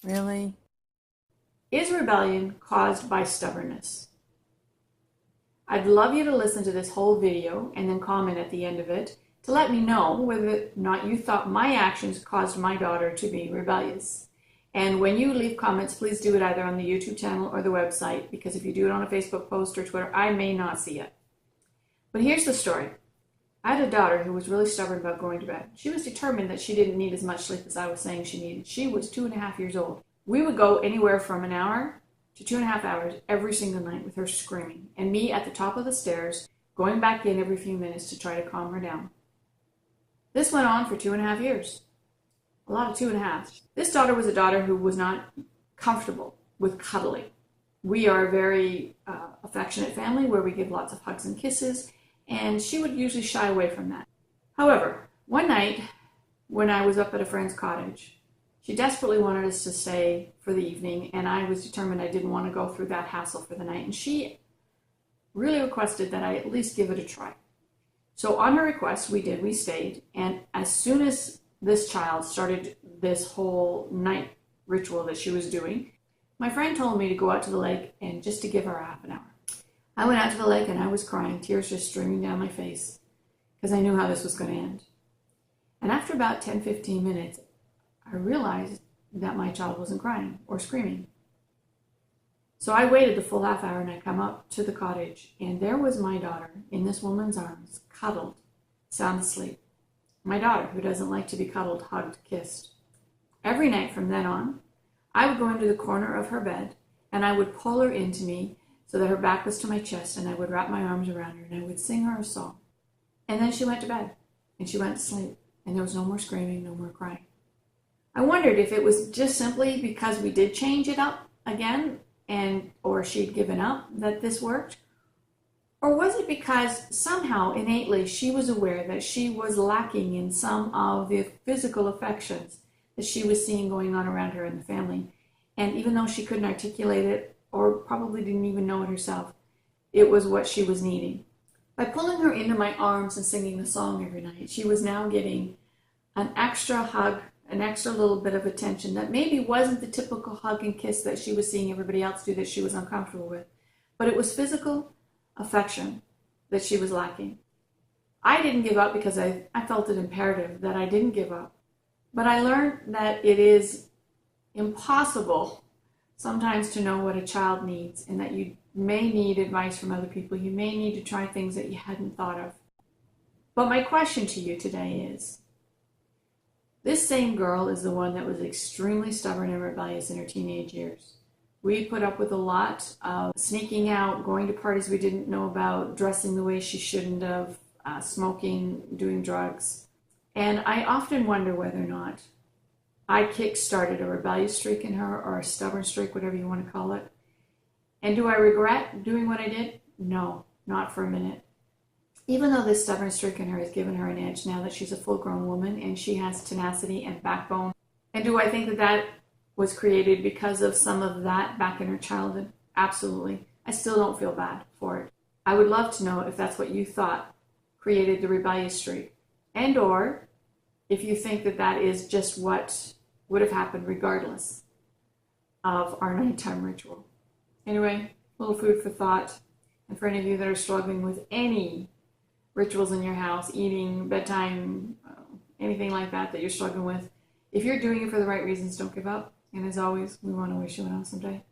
Really? Is rebellion caused by stubbornness? I'd love you to listen to this whole video and then comment at the end of it to let me know whether or not you thought my actions caused my daughter to be rebellious. And when you leave comments, please do it either on the YouTube channel or the website, because if you do it on a Facebook post or Twitter, I may not see it. But here's the story. I had a daughter who was really stubborn about going to bed. She was determined that she didn't need as much sleep as I was saying she needed. She was 2.5 years old. We would go anywhere from an hour to 2.5 hours every single night with her screaming, and me at the top of the stairs going back in every few minutes to try to calm her down. This went on for 2.5 years. A lot of 2.5. This daughter was a daughter who was not comfortable with cuddling. We are a very affectionate family where we give lots of hugs and kisses, and she would usually shy away from that. However, one night when I was up at a friend's cottage, she desperately wanted us to stay for the evening, and I was determined I didn't want to go through that hassle for the night, and she really requested that I at least give it a try. So on her request, we did. We stayed, and as soon as this child started this whole night ritual that she was doing, my friend told me to go out to the lake and just to give her a half an hour. I went out to the lake and I was crying, tears just streaming down my face, because I knew how this was going to end. And after about 10-15 minutes, I realized that my child wasn't crying or screaming. So I waited the full half hour and I come up to the cottage, and there was my daughter in this woman's arms, cuddled, sound asleep. My daughter, who doesn't like to be cuddled, hugged, kissed. Every night from then on, I would go into the corner of her bed and I would pull her into me so that her back was to my chest, and I would wrap my arms around her and I would sing her a song. And then she went to bed and she went to sleep, and there was no more screaming, no more crying. I wondered if it was just simply because we did change it up again or she'd given up that this worked. Or was it because somehow innately she was aware that she was lacking in some of the physical affections that she was seeing going on around her in the family? And even though she couldn't articulate it, or probably didn't even know it herself, it was what she was needing. By pulling her into my arms and singing the song every night, she was now getting an extra hug, an extra little bit of attention that maybe wasn't the typical hug and kiss that she was seeing everybody else do that she was uncomfortable with. But it was physical affection that she was lacking. I didn't give up because I felt it imperative that I didn't give up. But I learned that it is impossible sometimes to know what a child needs, and that you may need advice from other people. You may need to try things that you hadn't thought of. But my question to you today is, this same girl is the one that was extremely stubborn and rebellious in her teenage years. We put up with a lot of sneaking out, going to parties we didn't know about, dressing the way she shouldn't have, smoking, doing drugs. And I often wonder whether or not I kick-started a rebellious streak in her, or a stubborn streak, whatever you want to call it. And do I regret doing what I did? No, not for a minute. Even though this stubborn streak in her has given her an edge now that she's a full-grown woman and she has tenacity and backbone. And do I think that that was created because of some of that back in her childhood? Absolutely. I still don't feel bad for it. I would love to know if that's what you thought created the rebellious streak, and or if you think that that is just what would have happened regardless of our nighttime ritual. Anyway, a little food for thought. And for any of you that are struggling with any rituals in your house, eating, bedtime, anything like that you're struggling with, if you're doing it for the right reasons, don't give up. And as always, we want to wish you an awesome day.